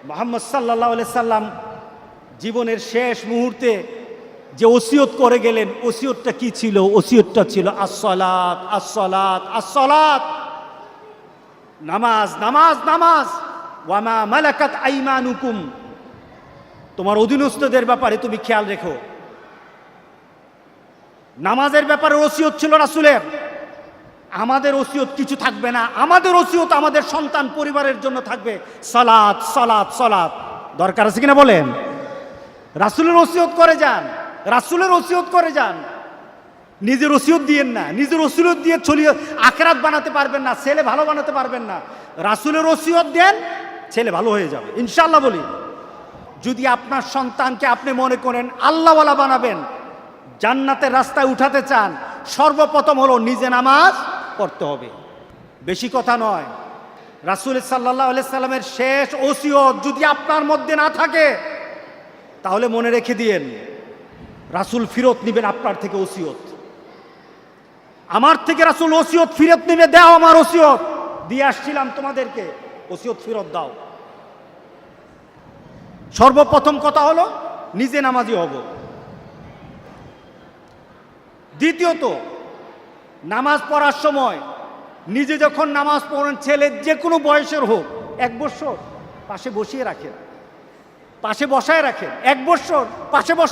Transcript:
মুহাম্মদ সাল্লাল্লাহু আলাইহি সাল্লাম জীবনের শেষ মুহূর্তে যে ওসিয়ত করে গেলেন, ওসিয়তটা কি ছিল? ওসিয়তটা ছিল আসসালাত, আসসালাত, আসসালাত, নামাজ, নামাজ, নামাজ। ওয়ামা মালাকাত আইমানুকুম, তোমার অধীনস্থদের ব্যাপারে তুমি খেয়াল রেখো। নামাজের ব্যাপারে ওসিয়ত ছিল রাসূলের। আমাদের ওসিয়ত কিছু থাকবে না, আমাদের ওসিয়ত আমাদের সন্তান পরিবারের জন্য থাকবে সালাত, সালাত, সালাত। দরকার আছে কিনা বলেন? রাসূলের ওসিয়ত করে যান, রাসূলের ওসিয়ত করে যান। নিজের ওসিয়ত দিয়েন না, নিজের ওসিয়ত দিয়ে চলিয়ে আখিরাত বানাতে পারবেন না, ছেলে ভালো বানাতে পারবেন না। রাসূলের ওসিয়ত দেন, ছেলে ভালো হয়ে যাবে ইনশাআল্লাহ। বলি, যদি আপনার সন্তানকে আপনি মনে করেন আল্লাহওয়ালা বানাবেন, জান্নাতের রাস্তায় উঠাতে চান, সর্বপ্রথম হলো নিজে নামাজ পড়তে হবে। বেশি কথা নয়, রাসূল সাল্লাল্লাহু আলাইহি সাল্লামের শেষ ওসিয়ত যদি আপনার মধ্যে না থাকে, তাহলে মনে রেখে দিয়েন রাসূল ফিরত নেবেন আপনার থেকে ওসিয়ত। আমার থেকে রাসূল ওসিয়ত ফিরত নেবে, দাও আমার ওসিয়ত দিয়ে আসছিলাম তোমাদেরকে, ওসিয়ত ফিরত দাও। সর্বপ্রথম কথা হলো নিজে নামাজি হব। দ্বিতীয়ত, নামাজ পড়ার সময় নিজে যখন নামাজ পড়েন, ছেলে যে কোনো বয়সের হোক, 1 বছর পাশে বসিয়ে রাখেন, পাশে বসায় রাখেন, 1 বছর পাশে বসায়